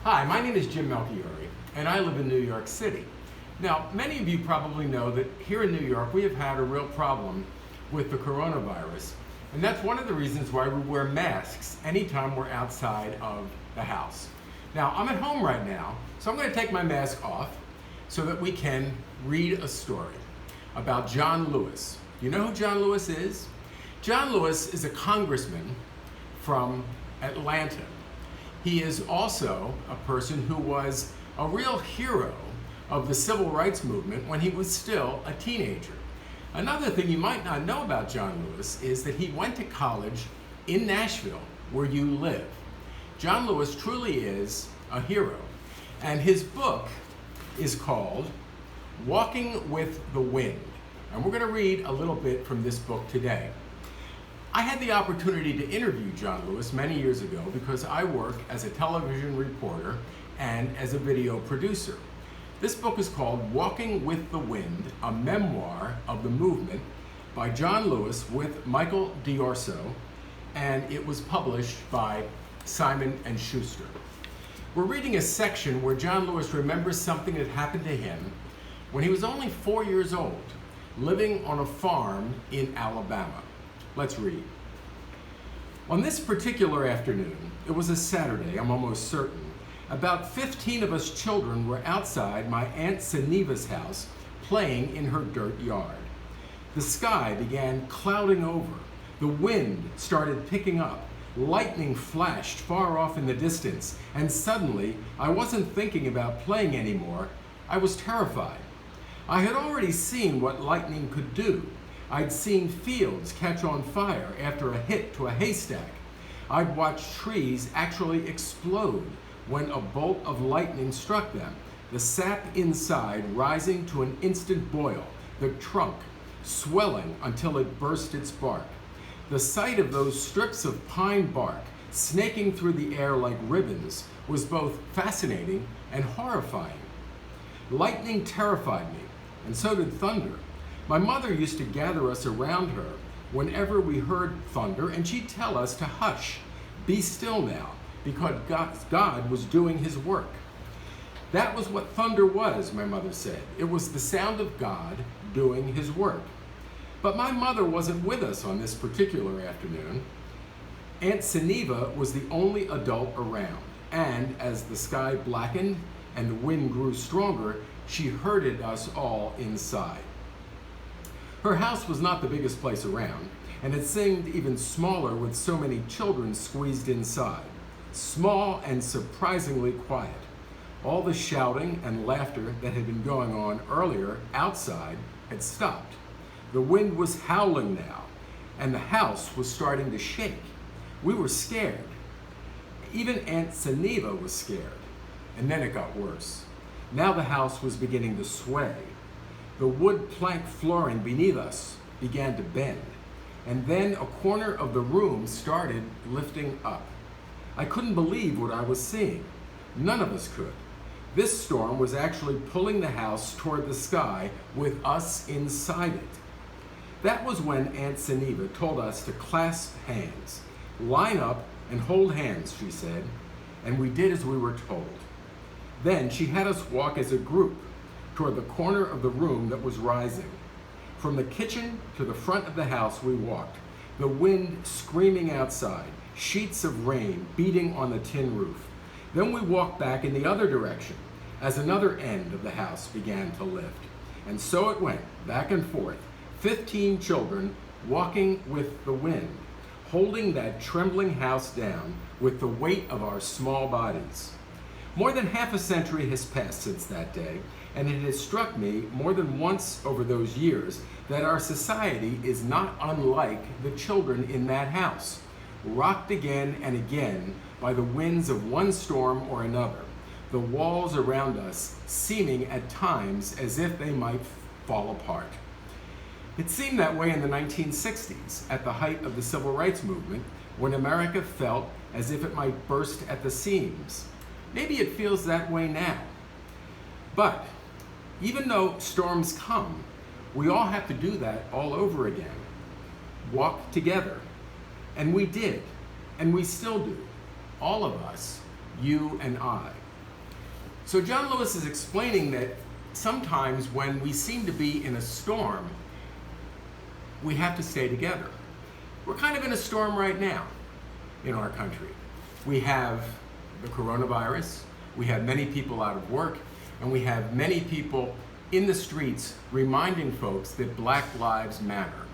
Hi, my name is Jim Melchiorre, and I live in New York City. Now, many of you probably know that here in New York we have had a real problem with the coronavirus, and that's one of the reasons why we wear masks anytime we're outside of the house. Now, I'm at home right now, so I'm going to take my mask off so that we can read a story about John Lewis. You know who John Lewis is? John Lewis is a congressman from Atlanta. He is also a person who was a real hero of the civil rights movement when he was still a teenager. Another thing you might not know about John Lewis is that he went to college in Nashville, where you live. John Lewis truly is a hero, and his book is called Walking with the Wind, and we're going to read a little bit from this book today. I had the opportunity to interview John Lewis many years ago because I work as a television reporter and as a video producer. This book is called Walking with the Wind, a memoir of the movement by John Lewis with Michael D'Orso, and it was published by Simon & Schuster. We're reading a section where John Lewis remembers something that happened to him when he was only 4 years old, living on a farm in Alabama. Let's read. On this particular afternoon, it was a Saturday, I'm almost certain, about 15 of us children were outside my Aunt Seneva's house playing in her dirt yard. The sky began clouding over. The wind started picking up. Lightning flashed far off in the distance, and suddenly I wasn't thinking about playing anymore. I was terrified. I had already seen what lightning could do. I'd seen fields catch on fire after a hit to a haystack. I'd watched trees actually explode when a bolt of lightning struck them, the sap inside rising to an instant boil, the trunk swelling until it burst its bark. The sight of those strips of pine bark snaking through the air like ribbons was both fascinating and horrifying. Lightning terrified me, and so did thunder. My mother used to gather us around her whenever we heard thunder, and she'd tell us to hush, be still now, because God was doing his work. That was what thunder was, my mother said. It was the sound of God doing his work. But my mother wasn't with us on this particular afternoon. Aunt Seneva was the only adult around, and as the sky blackened and the wind grew stronger, she herded us all inside. Her house was not the biggest place around, and it seemed even smaller with so many children squeezed inside. Small and surprisingly quiet. All the shouting and laughter that had been going on earlier outside had stopped. The wind was howling now, and the house was starting to shake. We were scared. Even Aunt Seneva was scared. And then it got worse. Now the house was beginning to sway. The wood plank flooring beneath us began to bend, and then a corner of the room started lifting up. I couldn't believe what I was seeing. None of us could. This storm was actually pulling the house toward the sky with us inside it. That was when Aunt Seneva told us to clasp hands. Line up and hold hands, she said, and we did as we were told. Then she had us walk as a group toward the corner of the room that was rising. From the kitchen to the front of the house we walked, the wind screaming outside, sheets of rain beating on the tin roof. Then we walked back in the other direction as another end of the house began to lift. And so it went, back and forth, 15 children walking with the wind, holding that trembling house down with the weight of our small bodies. More than half a century has passed since that day, and it has struck me more than once over those years that our society is not unlike the children in that house, rocked again and again by the winds of one storm or another, the walls around us seeming at times as if they might fall apart. It seemed that way in the 1960s, at the height of the civil rights movement, when America felt as if it might burst at the seams. Maybe it feels that way now. But even though storms come, we all have to do that all over again. Walk together. And we did, and we still do. All of us, you and I. So John Lewis is explaining that sometimes when we seem to be in a storm, we have to stay together. We're kind of in a storm right now in our country. We have the coronavirus, we have many people out of work, and we have many people in the streets reminding folks that Black lives matter.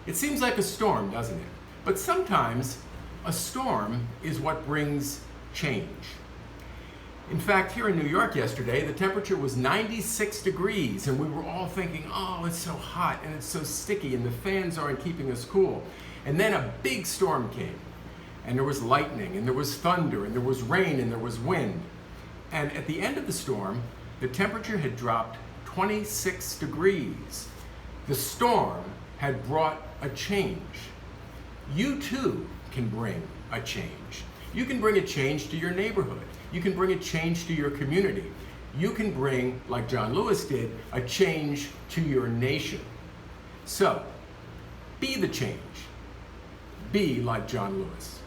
It seems like a storm, doesn't it? But sometimes a storm is what brings change. In fact, here in New York yesterday, the temperature was 96 degrees, and we were all thinking, oh, it's so hot and it's so sticky and the fans aren't keeping us cool. And then a big storm came, and there was lightning, and there was thunder, and there was rain, and there was wind. And at the end of the storm, the temperature had dropped 26 degrees. The storm had brought a change. You too can bring a change. You can bring a change to your neighborhood. You can bring a change to your community. You can bring, like John Lewis did, a change to your nation. So, be the change. Be like John Lewis.